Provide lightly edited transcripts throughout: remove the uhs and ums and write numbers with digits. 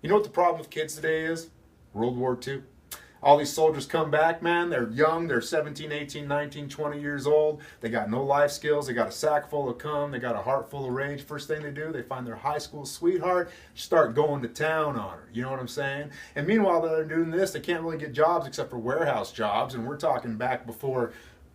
You know what the problem with kids today is? World War II. All these soldiers come back, man. They're young. They're 17, 18, 19, 20 years old. They got no life skills. They got a sack full of cum. They got a heart full of rage. First thing they do, they find their high school sweetheart, start going to town on her. You know what I'm saying? And meanwhile, they're doing this. They can't really get jobs except for warehouse jobs. And we're talking back before,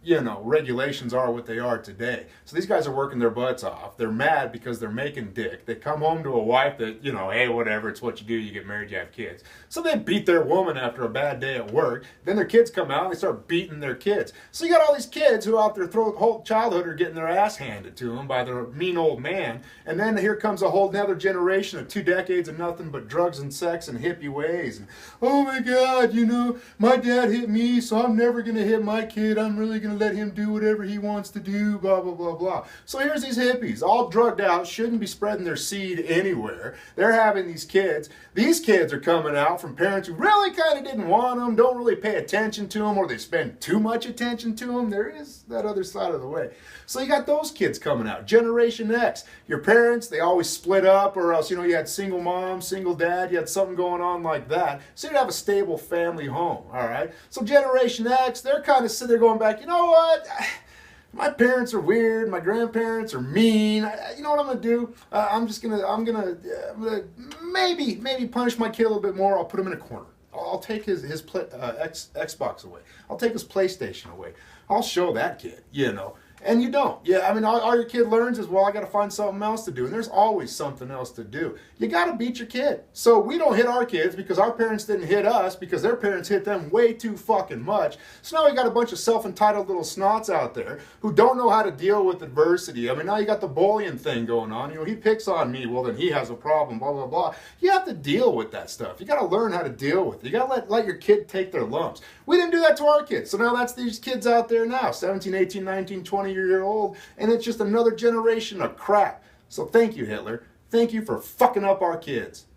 regulations are what they are today. So these guys are working their butts off. They're mad because they're making dick. They come home to a wife that, hey, whatever, it's what you do. You get married, you have kids. So they beat their woman after a bad day at work. Then their kids come out and they start beating their kids. So you got all these kids who out their whole childhood are getting their ass handed to them by their mean old man. And then here comes a whole another generation of 2 decades of nothing but drugs and sex and hippie ways. And, oh my God, my dad hit me, so I'm never going to hit my kid. I'm really going to let him do whatever he wants to do, blah, blah, blah, blah. So here's these hippies, all drugged out, shouldn't be spreading their seed anywhere. They're having these kids. These kids are coming out from parents who really kind of didn't want them, don't really pay attention to them, or they spend too much attention to them. There is that other side of the way. So you got those kids coming out. Generation X. Your parents, they always split up, or else, you had single mom, single dad, you had something going on like that. So you'd have a stable family home, all right? So Generation X, they're kind of sitting there going back, you know what? My parents are weird. My grandparents are mean. You know what I'm gonna do? I'm gonna maybe punish my kid a little bit more. I'll put him in a corner. I'll take his Xbox away. I'll take his PlayStation away. I'll show that kid, And you don't. Yeah, I mean, all your kid learns is, well, I got to find something else to do. And there's always something else to do. You got to beat your kid. So we don't hit our kids because our parents didn't hit us because their parents hit them way too fucking much. So now we got a bunch of self-entitled little snots out there who don't know how to deal with adversity. I mean, now you got the bullying thing going on. He picks on me. Well, then he has a problem, blah, blah, blah. You have to deal with that stuff. You got to learn how to deal with it. You got to let your kid take their lumps. We didn't do that to our kids. So now that's these kids out there now, 17, 18, 19, 20-year old, and it's just another generation of crap. So thank you, Hitler. Thank you for fucking up our kids.